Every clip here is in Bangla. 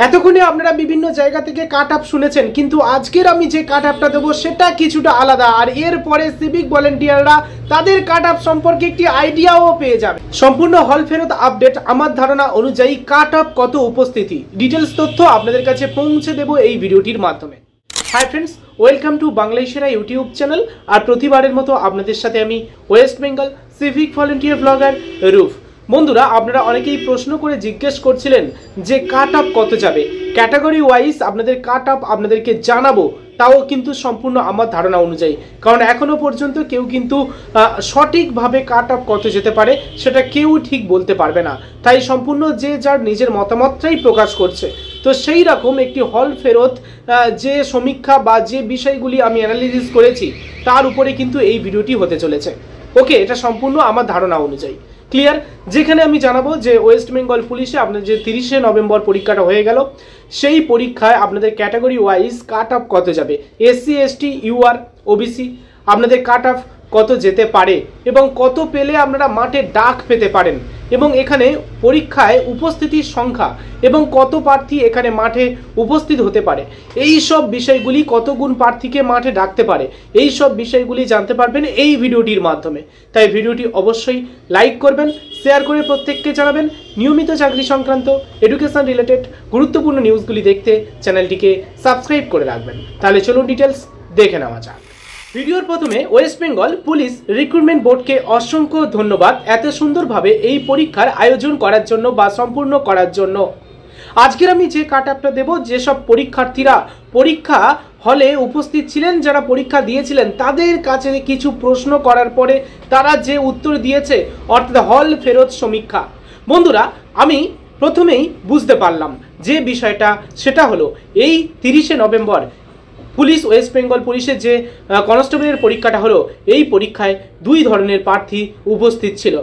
এতক্ষণে আপনারা বিভিন্ন জায়গা থেকে কাট আপ শুনেছেন, কিন্তু আজকের আমি যে কাট আপটা দেবো সেটা কিছুটা আলাদা। আর এরপরে সিভিক ভলেন্টিয়াররা তাদের কাট আপ সম্পর্কে একটি আইডিয়াও পেয়ে যাবে। সম্পূর্ণ হল ফেরত আপডেট আমার ধারণা অনুযায়ী কাট আপ কত উপস্থিতি ডিটেলস তথ্য আপনাদের কাছে পৌঁছে দেবো এই ভিডিওটির মাধ্যমে। হাই ফ্রেন্ডস, ওয়েলকাম টু বাংলায় সেরা ইউটিউব চ্যানেল। আর প্রতিবারের মতো আপনাদের সাথে আমি West Bengal civic volunteer blogger রূপ। বন্ধুরা, আপনারা অনেকেই প্রশ্ন করে জিজ্ঞেস করছিলেন যে কাট আপ কত যাবে। ক্যাটাগরি ওয়াইজ আপনাদের কাট আপ আপনাদেরকে জানাবো, তাও কিন্তু সম্পূর্ণ আমার ধারণা অনুযায়ী, কারণ এখনো পর্যন্ত কেউ কিন্তু সঠিকভাবে কাট আপ কত যেতে পারে সেটা কেউ ঠিক বলতে পারবে না। তাই সম্পূর্ণ যে যার নিজের মতামতটাই প্রকাশ করছে। তো সেই রকম একটি হল ফেরত যে সমীক্ষা বা যে বিষয়গুলি আমি অ্যানালিসিস করেছি তার উপরে কিন্তু এই ভিডিওটি হতে চলেছে। ওকে, এটা সম্পূর্ণ আমার ধারণা অনুযায়ী ক্লিয়ার। যেখানে আমি জানাবো যে ওয়েস্ট বেঙ্গল পুলিশে আপনাদের যে 30শে নভেম্বর পরীক্ষাটা হয়ে গেল, সেই পরীক্ষায় আপনাদের ক্যাটাগরি ওয়াইজ কাট অফ কত যাবে, এসসি এসটি ইউআর ওবিসি আপনাদের কাট অফ কত যেতে পারে এবং কত পেলে আপনারা মাঠে ডাক পেতে পারেন, এবং এখানে পরীক্ষায় উপস্থিতির সংখ্যা এবং কত প্রার্থী এখানে মাঠে উপস্থিত হতে পারে, এই সব বিষয়গুলি কত গুণ প্রার্থীকে মাঠে ডাকতে পারে, এই সব বিষয়গুলি জানতে পারবেন এই ভিডিওটির মাধ্যমে। তাই ভিডিওটি অবশ্যই লাইক করবেন, শেয়ার করে প্রত্যেককে জানাবেন। নিয়মিত চাকরি সংক্রান্ত এডুকেশন রিলেটেড গুরুত্বপূর্ণ নিউজগুলি দেখতে চ্যানেলটিকে সাবস্ক্রাইব করে রাখবেন। তাহলে চলুন ডিটেলস দেখে নেওয়া যাক। ভিডিওর প্রথমে ওয়েস্ট বেঙ্গল পুলিশ রিক্রুটমেন্ট বোর্ডকে অসংখ্য ধন্যবাদ এত সুন্দরভাবে এই পরীক্ষার আয়োজন করার জন্য বা সম্পূর্ণ করার জন্য। আজকের আমি যে কাট আপটা দেব, যেসব পরীক্ষার্থীরা পরীক্ষা হলে উপস্থিত ছিলেন, যারা পরীক্ষা দিয়েছিলেন, তাদের কাছে কিছু প্রশ্ন করার পরে তারা যে উত্তর দিয়েছে, অর্থাৎ হল ফেরত সমীক্ষা। বন্ধুরা, আমি প্রথমেই বুঝতে পারলাম যে বিষয়টা, সেটা হলো এই 30শে নভেম্বর পুলিশ ওয়েস্ট বেঙ্গল পুলিশের যে কনস্টেবলের পরীক্ষাটা হলো, এই পরীক্ষায় দুই ধরনের প্রার্থী উপস্থিত ছিল।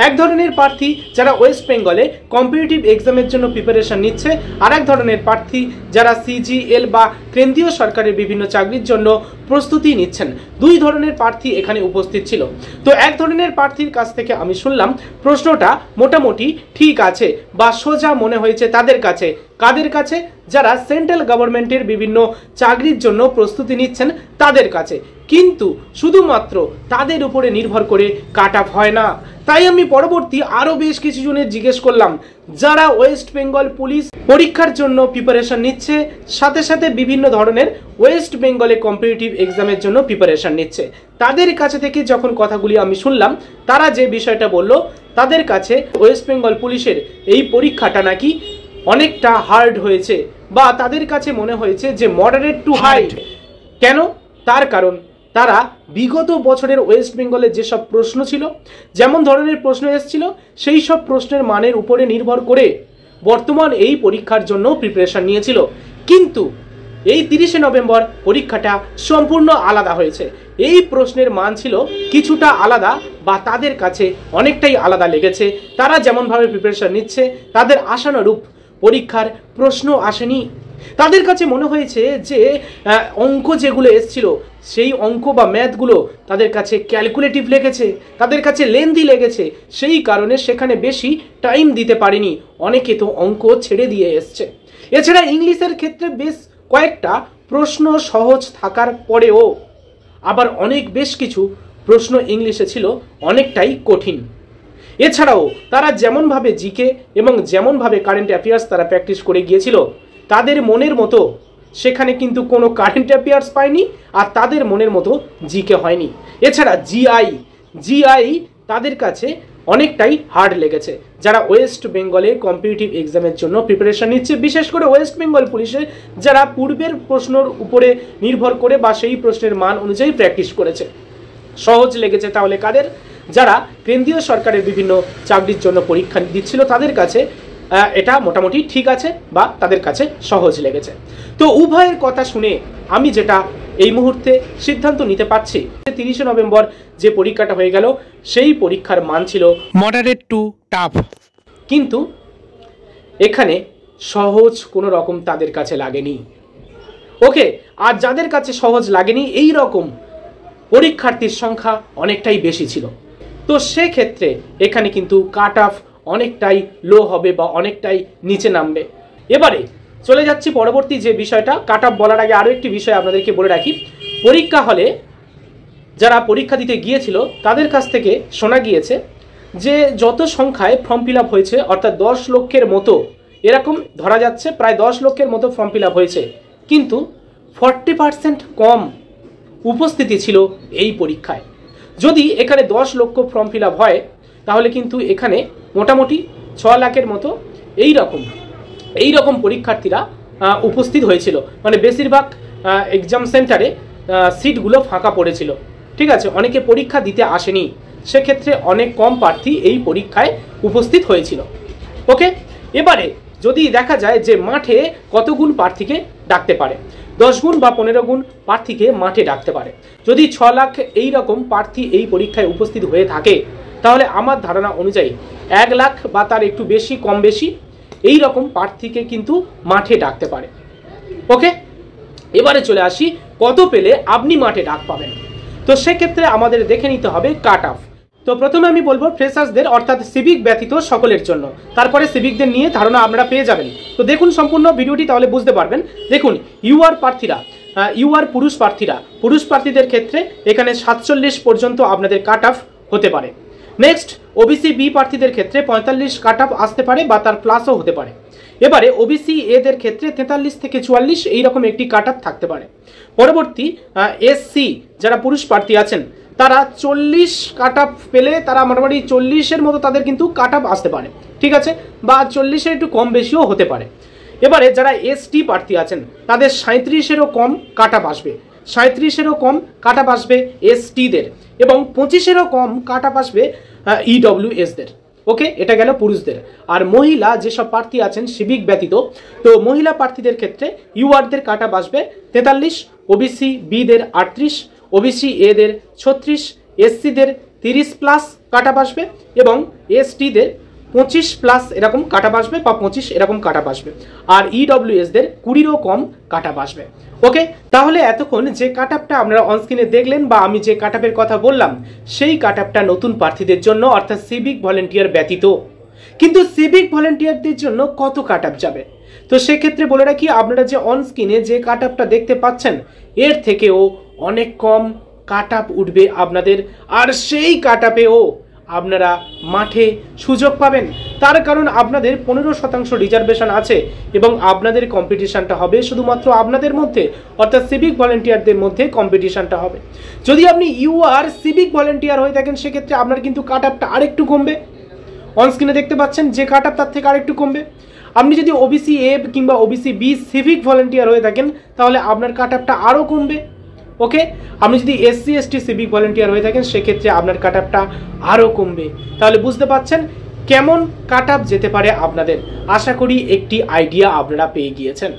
এক ধরনের প্রার্থী যারা ওয়েস্ট বেঙ্গলে কম্পিটিটিভ এক্সামের জন্য প্রিপারেশন নিচ্ছে, আর এক ধরনের প্রার্থী যারা সিজিএল বা কেন্দ্রীয় সরকারের বিভিন্ন চাকরির জন্য প্রস্তুতি নিচ্ছেন। দুই ধরনের প্রার্থী এখানে উপস্থিত ছিল। তো এক ধরনের প্রার্থীর কাছ থেকে আমি শুনলাম প্রশ্নটা মোটামুটি ঠিক আছে বা সোজা মনে হয়েছে তাদের কাছে। কাদের কাছে? যারা সেন্ট্রাল গভর্নমেন্টের বিভিন্ন চাকরির জন্য প্রস্তুতি নিচ্ছেন তাদের কাছে। কিন্তু শুধুমাত্র তাদের উপরে নির্ভর করে কাট অফ হয় না। তাই আমি পরবর্তী আরও বেশ কিছু জনের জিজ্ঞেস করলাম যারা ওয়েস্ট বেঙ্গল পুলিশ পরীক্ষার জন্য প্রিপারেশন নিচ্ছে, সাথে সাথে বিভিন্ন ধরনের ওয়েস্ট বেঙ্গলে কম্পিটিটিভ এক্সামের জন্য প্রিপারেশন নিচ্ছে, তাদের কাছে থেকে যখন কথাগুলি আমি শুনলাম, তারা যে বিষয়টা বলল, তাদের কাছে ওয়েস্ট বেঙ্গল পুলিশের এই পরীক্ষাটা নাকি অনেকটা হার্ড হয়েছে, বা তাদের কাছে মনে হয়েছে যে মডারেট টু হার্ড। কেন? তার কারণ তারা বিগত বছরের ওয়েস্ট বেঙ্গলের যেসব প্রশ্ন ছিল, যেমন ধরনের প্রশ্ন এসেছিল, সেই সব প্রশ্নের মানের উপরে নির্ভর করে বর্তমান এই পরীক্ষার জন্য প্রিপারেশন নিয়েছিল। কিন্তু এই 30শে নভেম্বর পরীক্ষাটা সম্পূর্ণ আলাদা হয়েছে। এই প্রশ্নের মান ছিল কিছুটা আলাদা, বা তাদের কাছে অনেকটাই আলাদা লেগেছে। তারা যেমনভাবে প্রিপারেশন নিচ্ছে, তাদের আশানুরূপ পরীক্ষার প্রশ্ন আসেনি। তাদের কাছে মনে হয়েছে যে অঙ্ক যেগুলো এসছিল, সেই অঙ্ক বা ম্যাথগুলো তাদের কাছে ক্যালকুলেটিভ লেগেছে, তাদের কাছে লেন্দি লেগেছে, সেই কারণে সেখানে বেশি টাইম দিতে পারেনি। অনেকে তো অঙ্ক ছেড়ে দিয়ে এসছে। এছাড়া ইংলিশের ক্ষেত্রে বেশ কয়েকটা প্রশ্ন সহজ থাকার পরেও আবার বেশ কিছু প্রশ্ন ইংলিশে ছিল অনেকটাই কঠিন। এছাড়াও তারা যেমনভাবে জিকে এবং যেমনভাবে কারেন্ট অ্যাফেয়ার্স তারা প্র্যাকটিস করে গিয়েছিল, তাদের মনের মতো সেখানে কিন্তু কোনো কারেন্ট অ্যাফেয়ার্স পায়নি, আর তাদের মনের মতো জিকে হয়নি। এছাড়া জিআই তাদের কাছে অনেকটাই হার্ড লেগেছে। যারা ওয়েস্ট বেঙ্গলে কম্পিটিটিভ এক্সামের জন্য প্রিপারেশন নিচ্ছে, বিশেষ করে ওয়েস্ট বেঙ্গল পুলিশের যারা পূর্বের প্রশ্নের উপরে নির্ভর করে বা সেই প্রশ্নের মান অনুযায়ী প্র্যাকটিস করেছে, সহজ লেগেছে তাহলে কাদের? যারা কেন্দ্রীয় সরকারের বিভিন্ন চাকরির জন্য পরীক্ষা দিচ্ছিল, তাদের কাছে এটা মোটামুটি ঠিক আছে বা তাদের কাছে সহজ লেগেছে। তো উভয়ের কথা শুনে আমি যেটা এই মুহূর্তে সিদ্ধান্ত নিতে পারছি, 30শে নভেম্বর যে পরীক্ষাটা হয়ে গেল, সেই পরীক্ষার মান ছিল মডারেট টু টাফ। কিন্তু এখানে সহজ কোনো রকম তাদের কাছে লাগেনি। ওকে, আর যাদের কাছে সহজ লাগেনি, এই রকম পরীক্ষার্থীর সংখ্যা অনেকটাই বেশি ছিল। তো সেক্ষেত্রে এখানে কিন্তু কাট অফ অনেকটাই লো হবে বা অনেকটাই নিচে নামবে। এবারে চলে যাচ্ছি পরবর্তী যে বিষয়টা, কাট অফ বলার আগে আরও একটি বিষয় আপনাদেরকে বলে রাখি। পরীক্ষা হলে যারা পরীক্ষা দিতে গিয়েছিল তাদের কাছ থেকে শোনা গিয়েছে যে যত সংখ্যায় ফর্ম ফিল আপ হয়েছে, অর্থাৎ 10 লক্ষের মতো, এরকম ধরা যাচ্ছে প্রায় 10 লক্ষের মতো ফর্ম ফিল আপ হয়েছে, কিন্তু 40% কম উপস্থিতি ছিল এই পরীক্ষায়। যদি এখানে 10 লক্ষ ফর্ম ফিল আপ হয় তাহলে কিন্তু এখানে মোটামুটি 6 লাখের মতো এই রকম পরীক্ষার্থীরা উপস্থিত হয়েছিল। মানে বেশিরভাগ এক্সাম সেন্টারে সিটগুলো ফাঁকা পড়েছিল, ঠিক আছে, অনেকে পরীক্ষা দিতে আসেনি, সেক্ষেত্রে অনেক কম প্রার্থী এই পরীক্ষায় উপস্থিত হয়েছিল। ওকে, এবারে যদি দেখা যায় যে মাঠে কত গুণ প্রার্থীকে ডাকতে পারে, 10 গুণ বা 15 গুণ প্রার্থীকে মাঠে ডাকতে পারে। যদি 6 লাখ এই রকম প্রার্থী এই পরীক্ষায় উপস্থিত হয়ে থাকে তাহলে আমার ধারণা অনুযায়ী 1 লাখ বা তার একটু বেশি কম বেশি এই রকম প্রার্থীকে কিন্তু মাঠে ডাকতে পারে। ওকে, এবারে চলে আসি কত পেলে আপনি মাঠে ডাক পাবেন। তো সেক্ষেত্রে আমাদের দেখে নিতে হবে কাট অফ। তো প্রথমে আমি বলবো ফ্রেশার্সদের অর্থাৎ সিভিক ব্যতীত সকলের জন্য, তারপরে সিভিকদের নিয়ে ধারণা আপনারা পেয়ে যাবেন। তো দেখুন সম্পূর্ণ ভিডিওটি, তাহলে বুঝতে পারবেন। দেখুন ইউআর প্রার্থীরা, ইউআর পুরুষ প্রার্থীদের ক্ষেত্রে এখানে 47 পর্যন্ত আপনাদের কাট অফ হতে পারে। নেক্সট ওবিসি বি প্রার্থীদের ক্ষেত্রে 45 কাট অফ আসতে পারে বা তার প্লাসও হতে পারে। এবারে ওবিসি এদের ক্ষেত্রে 43 থেকে 44 এইরকম একটি কাট অফ থাকতে পারে। পরবর্তী এসসি যারা পুরুষ প্রার্থী আছেন তারা 40 কাট অফ পেলে তারা মোটামুটি 40-এর মতো তাদের কিন্তু কাট অফ আসতে পারে, ঠিক আছে, বা 40-এর একটু কম বেশিও হতে পারে। এবারে যারা এসটি প্রার্থী আছেন তাদের 37-এরও কম কাট অফ আসবে, 37-এরও কম কাট অফ আসবে এসটিদের, এবং 25-এরও কম কাট অফ আসবে ইডব্লিউএসদের। ওকে, এটা গেল পুরুষদের। আর মহিলা যেসব প্রার্থী আছেন সিভিক ব্যতীত, তো মহিলা প্রার্থীদের ক্ষেত্রে ইউআরদের কাট অফ আসবে 43, ওবিসি বিদের 38, ওবিসি এদের 36, এসসিদের 30+ কাট অফ আসবে এবং এসটিদের 25+ এরকম কাট অফ আসবে বা 25 এরকম কাট অফ আসবে, আর ইডব্লিউএসদের 20-এরও কম কাট অফ আসবে। ওকে, তাহলে এতক্ষণ যে কাট অফটা আপনারা অনস্ক্রিনে দেখলেন বা আমি যে কাট অফের কথা বললাম সেই কাট অফটা নতুন প্রার্থীদের জন্য অর্থাৎ সিভিক ভলেন্টিয়ার ব্যতীত। কিন্তু সিভিক ভলেন্টিয়ারদের জন্য কত কাট অফ যাবে? তো সেক্ষেত্রে বলে রাখি, আপনারা যে অনস্ক্রিনে যে কাট অফটা দেখতে পাচ্ছেন এর থেকেও অনেক কম কাট অফ উঠবে আপনাদের, আর সেই কাট অফেও আপনারা মাঠে সুযোগ পাবেন। তার কারণ আপনাদের 15% রিজার্ভেশন আছে এবং আপনাদের কম্পিটিশনটা হবে শুধুমাত্র আপনাদের মধ্যে, অর্থাৎ সিভিক ভলেন্টিয়ারদের মধ্যে কম্পিটিশনটা হবে। যদি আপনি ইউআর সিভিক ভলেন্টিয়ার হয়ে থাকেন সেক্ষেত্রে আপনার কিন্তু কাট অফটা আরেকটু কমবে, অনস্ক্রিনে দেখতে পাচ্ছেন যে কাট অফ তার থেকে আরেকটু কমবে। আপনি যদি ওবিসি এ কিংবা ওবিসি বি সিভিক ভলেন্টিয়ার হয়ে থাকেন তাহলে আপনার কাট অফটা আরও কমবে। ওকে, আপনি যদি এসসি এসটি সিভিক ভলেন্টিয়ার হয়ে থাকেন সেক্ষেত্রে আপনার কাট অফটা আরও কমবে। তাহলে বুঝতে পাচ্ছেন কেমন কাট অফ যেতে পারে আপনাদের। আশা করি একটি আইডিয়া আপনারা পেয়ে গিয়েছেন।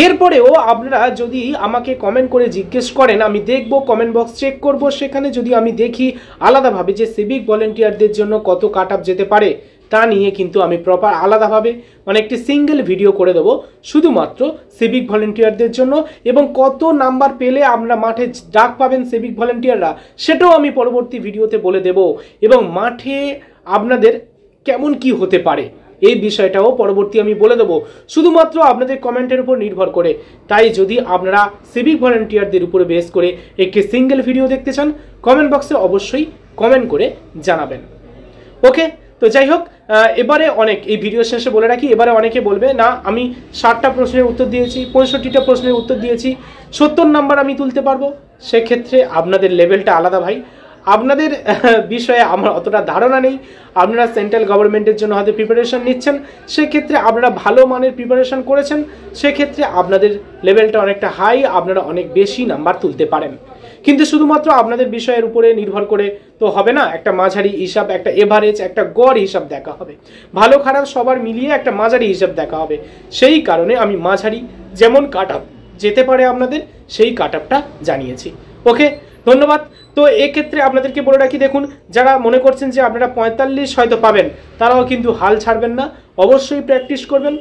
এরপরেও আপনারা যদি আমাকে কমেন্ট করে জিজ্ঞেস করেন, আমি দেখব, কমেন্ট বক্স চেক করব, সেখানে যদি আমি দেখি আলাদাভাবে যে সিভিক ভলেন্টিয়ারদের জন্য কত কাট অফ যেতে পারে তা নিয়ে কিন্তু আমি প্রপার আলাদাভাবে মানে একটি সিঙ্গেল ভিডিও করে দেবো শুধুমাত্র সিভিক ভলেন্টিয়ারদের জন্য, এবং কত নাম্বার পেলে আমরা মাঠে ডাক পাবেন সিভিক ভলেন্টিয়াররা সেটাও আমি পরবর্তী ভিডিওতে বলে দেব, এবং মাঠে আপনাদের কেমন কি হতে পারে এই বিষয়টাও পরবর্তী আমি বলে দেবো শুধুমাত্র আপনাদের কমেন্টের উপর নির্ভর করে। তাই যদি আপনারা সিভিক ভলেন্টিয়ারদের উপরে বেস করে একটি সিঙ্গেল ভিডিও দেখতে চান কমেন্ট বক্সে অবশ্যই কমেন্ট করে জানাবেন। ওকে, তো যাই হোক, এবারে অনেক এই ভিডিও শেষে বলে রাখি, এবারে অনেকে বলবে না আমি 60টা প্রশ্নের উত্তর দিয়েছি, 65টা প্রশ্নের উত্তর দিয়েছি, 70 নাম্বার আমি তুলতে পারবো। সেক্ষেত্রে আপনাদের লেভেলটা আলাদা ভাই, আপনাদের বিষয়ে আমার অতটা ধারণা নেই। আপনারা সেন্ট্রাল গভর্নমেন্টের জন্য হয়তো প্রিপারেশন নিচ্ছেন, সেক্ষেত্রে আপনারা ভালো মানের প্রিপারেশন করেছেন, সেক্ষেত্রে আপনাদের লেভেলটা অনেকটা হাই, আপনারা অনেক বেশি নাম্বার তুলতে পারেন। কিন্তু শুধুমাত্র আপনাদের বিষয়ের উপরে নির্ভর করে তো হবে না, একটা মাঝারি হিসাব, একটা এভারেজ, একটা গড় হিসাব দেখা হবে, ভালো খারাপ সবার মিলিয়ে একটা মাঝারি হিসাব দেখা হবে। সেই কারণে আমি মাঝারি যেমন কাট অফ যেতে পারে আপনাদের সেই কাট অফটা জানিয়েছি। ওকে, ধন্যবাদ। তো এক্ষেত্রে আপনাদেরকে বলে রাখি, দেখুন যারা মনে করছেন যে আপনারা 45 হয়তো পাবেন তারাও কিন্তু হাল ছাড়বেন না, অবশ্যই প্র্যাকটিস করবেন।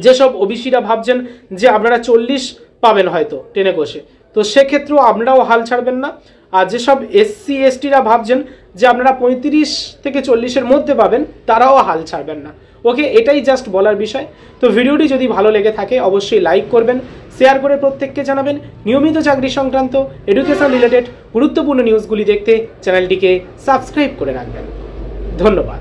যেসব ওবিসিরা ভাবছেন যে আপনারা 40 পাবেন হয়তো টেনে কষে, তো সেক্ষেত্রেও আপনারাও হাল ছাড়বেন না। আর যেসব এসসি এসটিরা ভাবছেন যে আপনারা 35 থেকে 40-এর মধ্যে পাবেন, তারাও হাল ছাড়বেন না। ওকে, এটাই জাস্ট বলার বিষয়। তো ভিডিওটি যদি ভালো লেগে থাকে অবশ্যই লাইক করবেন, শেয়ার করে প্রত্যেককে জানাবেন। নিয়মিত চাকরি সংক্রান্ত এডুকেশন রিলেটেড গুরুত্বপূর্ণ নিউজগুলি দেখতে চ্যানেলটিকে সাবস্ক্রাইব করে রাখবেন। ধন্যবাদ।